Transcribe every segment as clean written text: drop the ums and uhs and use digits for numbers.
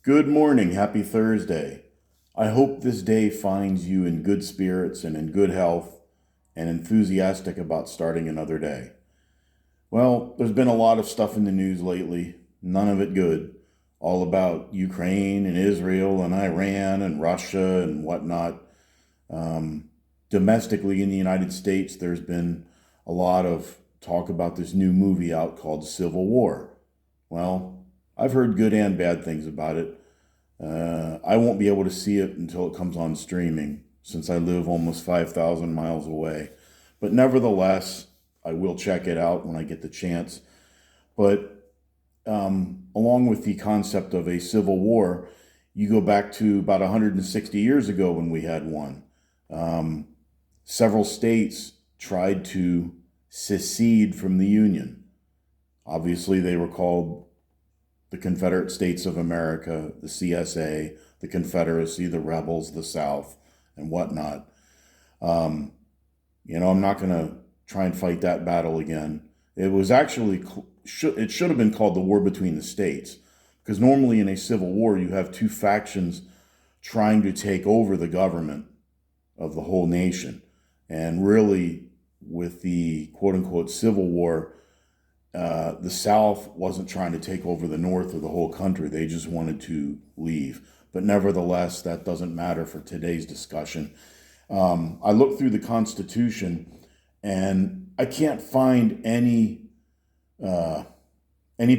Good morning. Happy Thursday. I hope this day finds you in good spirits and in good health and enthusiastic about starting another day. Well, there's been a lot of stuff in the news lately, none of it good, all about Ukraine and Israel and Iran and Russia and whatnot. Domestically in the United States, there's been a lot of talk about this new movie out called Civil War. Well, I've heard good and bad things about it. I won't be able to see it until it comes on streaming, since I live almost 5,000 miles away. But nevertheless, I will check it out when I get the chance. But along with the concept of a civil war, you go back to about 160 years ago when we had one. Several states tried to secede from the Union. Obviously, they were called the Confederate States of America, the CSA, the Confederacy, the rebels, the South, and whatnot. I'm not going to try and fight that battle again. It was actually, it should have been called the War Between the States, because normally in a civil war, you have two factions trying to take over the government of the whole nation. And really, with the quote-unquote Civil War, the South wasn't trying to take over the North or the whole country. They just wanted to leave. But nevertheless, that doesn't matter for today's discussion. I looked through the Constitution, and I can't find any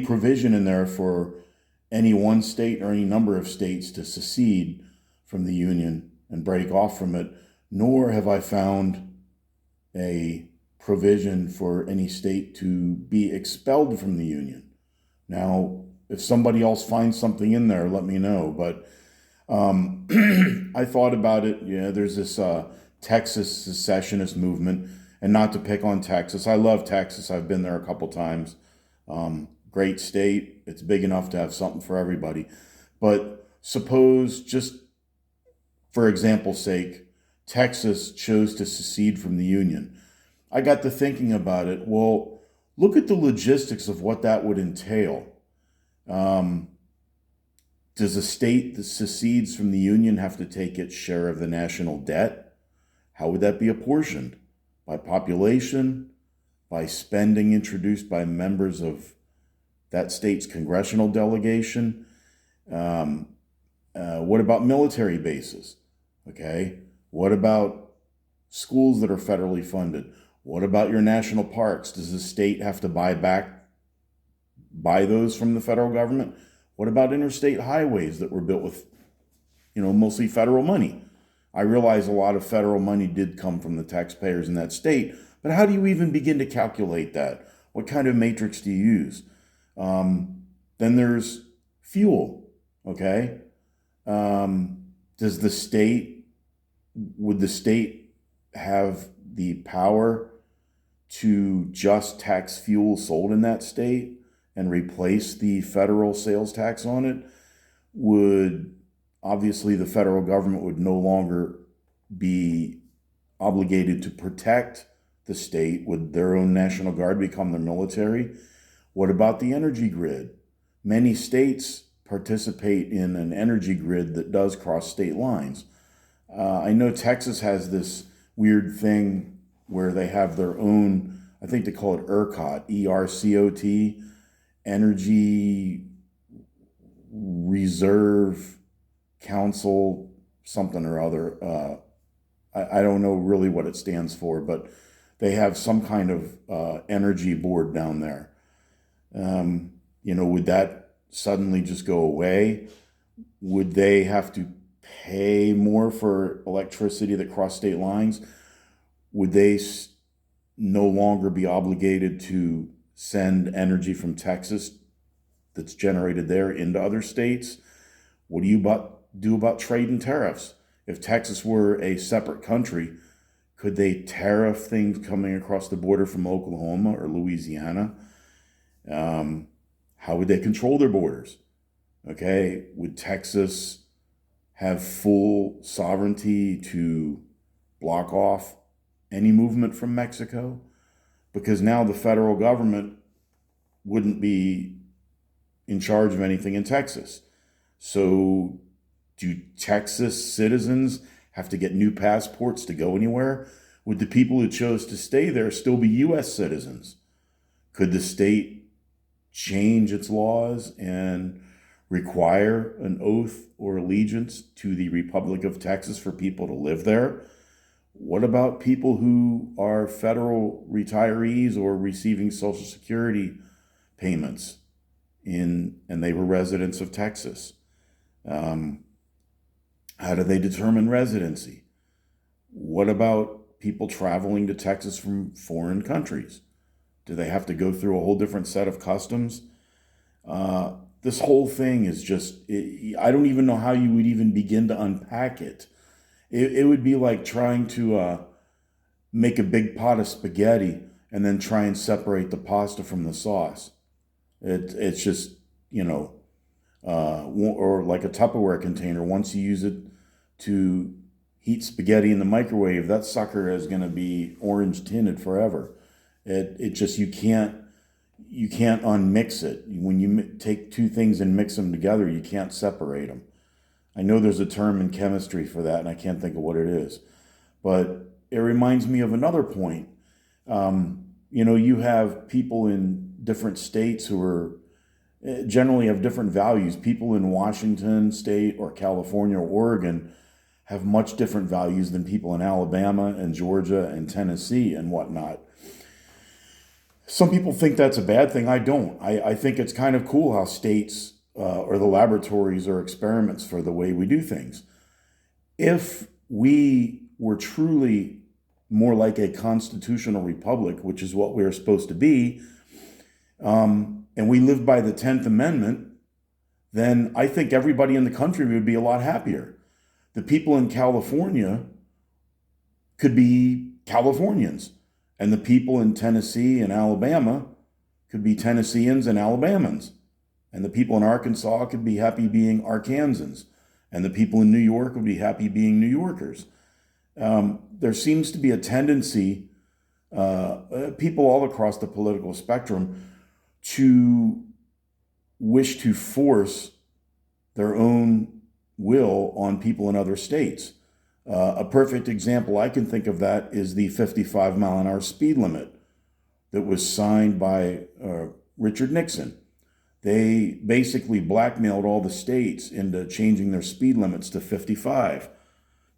provision in there for any one state or any number of states to secede from the Union and break off from it, nor have I found a provision for any state to be expelled from the Union. Now, if somebody else finds something in there, let me know. But I thought about it. Yeah, there's this Texas secessionist movement, and not to pick on Texas. I love Texas. I've been there a couple times. Great state. It's big enough to have something for everybody. But suppose, just for example's sake, Texas chose to secede from the Union. I got to thinking about it. Well, look at the logistics of what that would entail. Does a state that secedes from the Union have to take its share of the national debt? How would that be apportioned? By population? By spending introduced by members of that state's congressional delegation? What about military bases? Okay. What about schools that are federally funded? What about your national parks? Does the state have to buy those from the federal government? What about interstate highways that were built with, mostly federal money? I realize a lot of federal money did come from the taxpayers in that state, but how do you even begin to calculate that? What kind of matrix do you use? Then there's fuel, okay? Would the state have the power to just tax fuel sold in that state and replace the federal sales tax on it? Obviously the federal government would no longer be obligated to protect the state. Would their own National Guard become the military? What about the energy grid? Many states participate in an energy grid that does cross state lines. I know Texas has this weird thing where they have their own, I think they call it ERCOT, ERCOT, Energy Reserve Council, something or other. I don't know really what it stands for, but they have some kind of energy board down there. Would that suddenly just go away? Would they have to pay more for electricity that cross state lines? Would they no longer be obligated to send energy from Texas that's generated there into other states? What do you do about trade and tariffs? If Texas were a separate country, could they tariff things coming across the border from Oklahoma or Louisiana? How would they control their borders? Okay, would Texas have full sovereignty to block off any movement from Mexico? Because now the federal government wouldn't be in charge of anything in Texas. So do Texas citizens have to get new passports to go anywhere? Would the people who chose to stay there still be U.S. citizens? Could the state change its laws and require an oath or allegiance to the Republic of Texas for people to live there? What about people who are federal retirees or receiving Social Security payments and they were residents of Texas? How do they determine residency? What about people traveling to Texas from foreign countries? Do they have to go through a whole different set of customs? This whole thing is I don't even know how you would even begin to unpack it. It would be like trying to make a big pot of spaghetti and then try and separate the pasta from the sauce. It's just, or like a Tupperware container. Once you use it to heat spaghetti in the microwave, that sucker is going to be orange tinted forever. You can't unmix it. When you take two things and mix them together, you can't separate them. I know there's a term in chemistry for that, and I can't think of what it is. But it reminds me of another point. You have people in different states who generally have different values. People in Washington State or California or Oregon have much different values than people in Alabama and Georgia and Tennessee and whatnot. Some people think that's a bad thing. I don't. I think it's kind of cool how states or the laboratories are experiments for the way we do things. If we were truly more like a constitutional republic, which is what we're supposed to be, and we lived by the 10th Amendment, then I think everybody in the country would be a lot happier. The people in California could be Californians, and the people in Tennessee and Alabama could be Tennesseans and Alabamans. And the people in Arkansas could be happy being Arkansans. And the people in New York would be happy being New Yorkers. There seems to be a tendency, people all across the political spectrum, to wish to force their own will on people in other states. A perfect example I can think of that is the 55-mile-an-hour speed limit that was signed by Richard Nixon. They basically blackmailed all the states into changing their speed limits to 55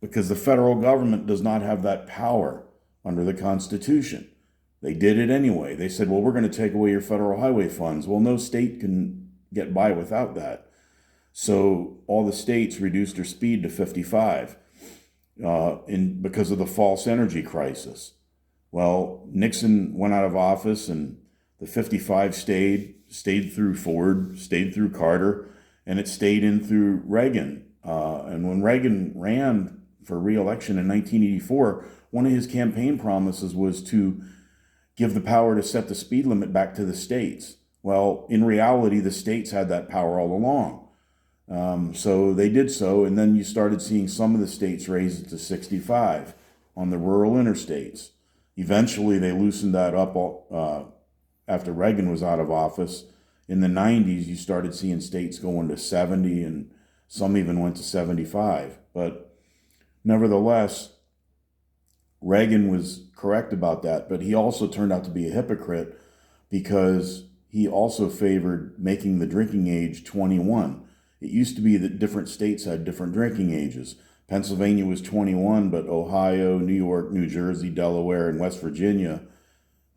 because the federal government does not have that power under the Constitution. They did it anyway. They said, well, we're going to take away your federal highway funds. Well, no state can get by without that. So all the states reduced their speed to 55 because of the false energy crisis. Well, Nixon went out of office and the 55 stayed through Ford, stayed through Carter, and it stayed in through Reagan. And when Reagan ran for re-election in 1984, one of his campaign promises was to give the power to set the speed limit back to the states. Well, in reality, the states had that power all along. So they did so, and then you started seeing some of the states raise it to 65 on the rural interstates. Eventually, they loosened that up after Reagan was out of office. In the 90s, you started seeing states going to 70, and some even went to 75. But nevertheless, Reagan was correct about that, but he also turned out to be a hypocrite because he also favored making the drinking age 21. It used to be that different states had different drinking ages. Pennsylvania was 21, but Ohio, New York, New Jersey, Delaware, and West Virginia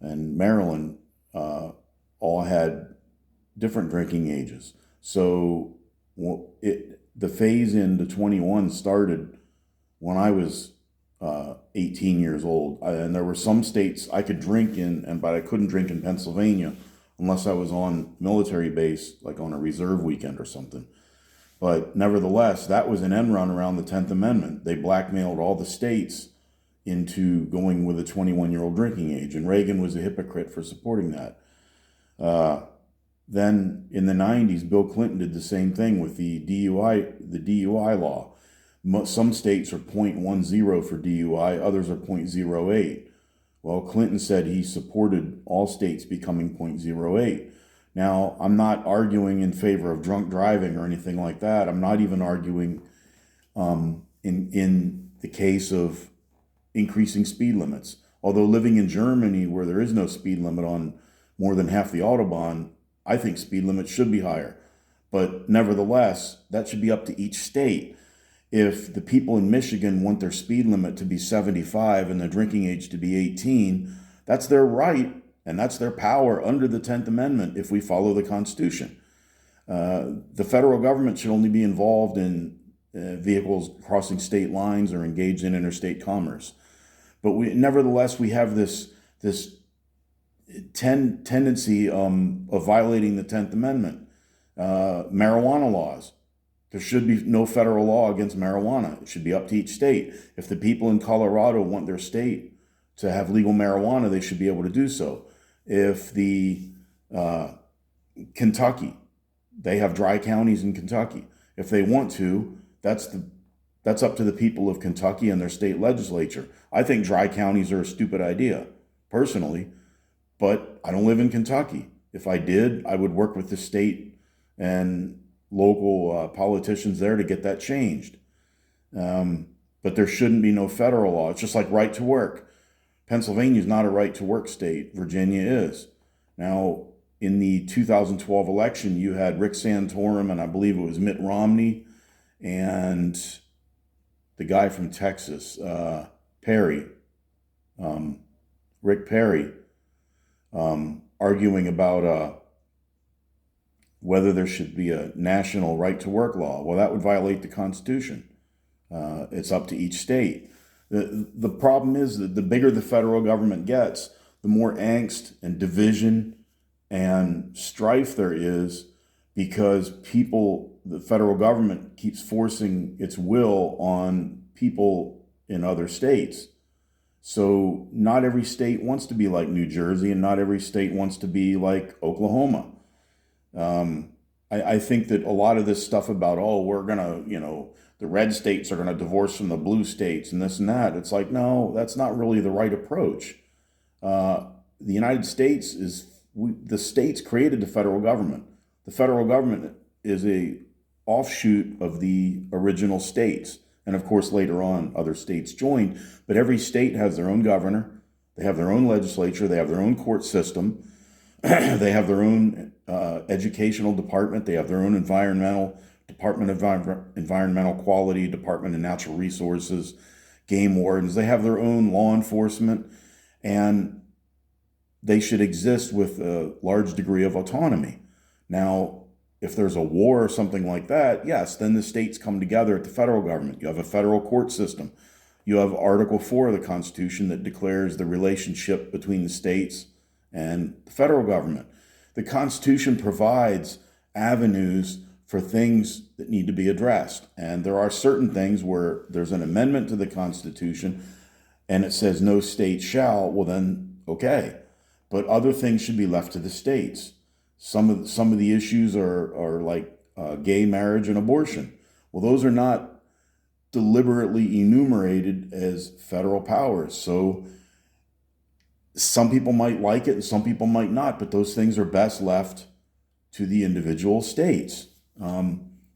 and Maryland all had different drinking ages. So the phase in to 21 started when I was 18 years old. And there were some states I could drink in, but I couldn't drink in Pennsylvania unless I was on military base, like on a reserve weekend or something. But nevertheless, that was an end run around the 10th Amendment. They blackmailed all the states into going with a 21-year-old drinking age, and Reagan was a hypocrite for supporting that. Then in the 90s, Bill Clinton did the same thing with the DUI law. Some states are 0.10 for DUI, others are 0.08. Well, Clinton said he supported all states becoming 0.08. Now, I'm not arguing in favor of drunk driving or anything like that. I'm not even arguing in the case of increasing speed limits. Although living in Germany, where there is no speed limit on more than half the Autobahn, I think speed limits should be higher. But nevertheless, that should be up to each state. If the people in Michigan want their speed limit to be 75 and their drinking age to be 18, that's their right and that's their power under the 10th Amendment if we follow the Constitution. The federal government should only be involved in vehicles crossing state lines or engaged in interstate commerce. But nevertheless, we have this tendency of violating the 10th Amendment. Marijuana laws. There should be no federal law against marijuana. It should be up to each state. If the people in Colorado want their state to have legal marijuana, they should be able to do so. If the Kentucky, they have dry counties in Kentucky. If they want to, that's up to the people of Kentucky and their state legislature. I think dry counties are a stupid idea, personally, but I don't live in Kentucky. If I did, I would work with the state and local politicians there to get that changed. But there shouldn't be no federal law. It's just like right to work. Pennsylvania is not a right to work state. Virginia is. Now, in the 2012 election, you had Rick Santorum and I believe it was Mitt Romney and the guy from Texas, Perry, Rick Perry, arguing about whether there should be a national right to work law. Well, that would violate the Constitution. It's up to each state. The problem is that the bigger the federal government gets, the more angst and division and strife there is because the federal government keeps forcing its will on people in other states. So not every state wants to be like New Jersey and not every state wants to be like Oklahoma. I think that a lot of this stuff about, we're going to, the red states are going to divorce from the blue states and this and that. It's like, no, that's not really the right approach. The United States the states created the federal government. The federal government is a offshoot of the original states. And of course, later on, other states joined. But every state has their own governor. They have their own legislature. They have their own court system. They have their own educational department. They have their own Department of Environmental Quality, Department of Natural Resources, game wardens. They have their own law enforcement, and they should exist with a large degree of autonomy. Now, if there's a war or something like that, yes, then the states come together at the federal government. You have a federal court system. You have Article 4 of the Constitution that declares the relationship between the states and the federal government. The Constitution provides avenues for things that need to be addressed. And there are certain things where there's an amendment to the Constitution and it says no state shall, well then, okay. But other things should be left to the states. Some of the issues are like gay marriage and abortion. Well, those are not deliberately enumerated as federal powers. So some people might like it and some people might not, but those things are best left to the individual states.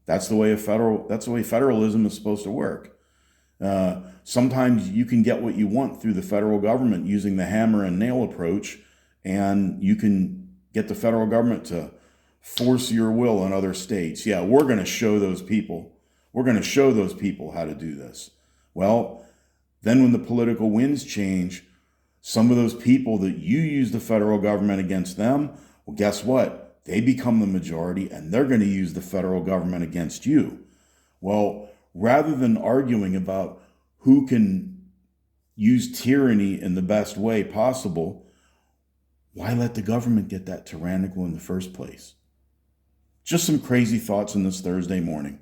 That's the way federalism is supposed to work. Sometimes you can get what you want through the federal government using the hammer and nail approach, and you can get the federal government to force your will on other states. Yeah, we're going to show those people. We're going to show those people how to do this. Well, then when the political winds change, some of those people that you use the federal government against them, well, guess what? They become the majority and they're going to use the federal government against you. Well, rather than arguing about who can use tyranny in the best way possible, why let the government get that tyrannical in the first place? Just some crazy thoughts on this Thursday morning.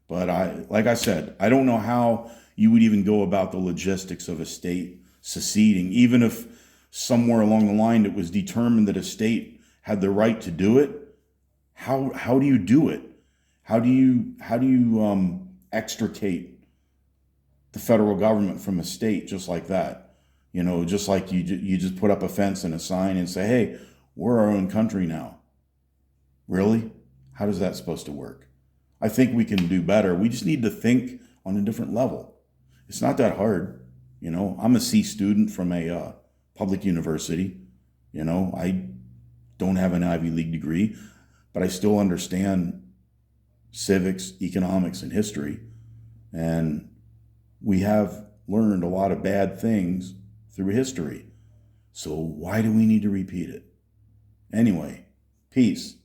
But like I said, I don't know how you would even go about the logistics of a state seceding, even if somewhere along the line it was determined that a state had the right to do it. How do you do it? How do you extricate the federal government from a state just like that? Just like you just put up a fence and a sign and say, hey, we're our own country now. Really? How does that supposed to work? I think we can do better. We just need to think on a different level. It's not that hard. I'm a C student from a public university. I don't have an Ivy League degree, but I still understand civics, economics, and history. And we have learned a lot of bad things through history. So why do we need to repeat it? Anyway, peace.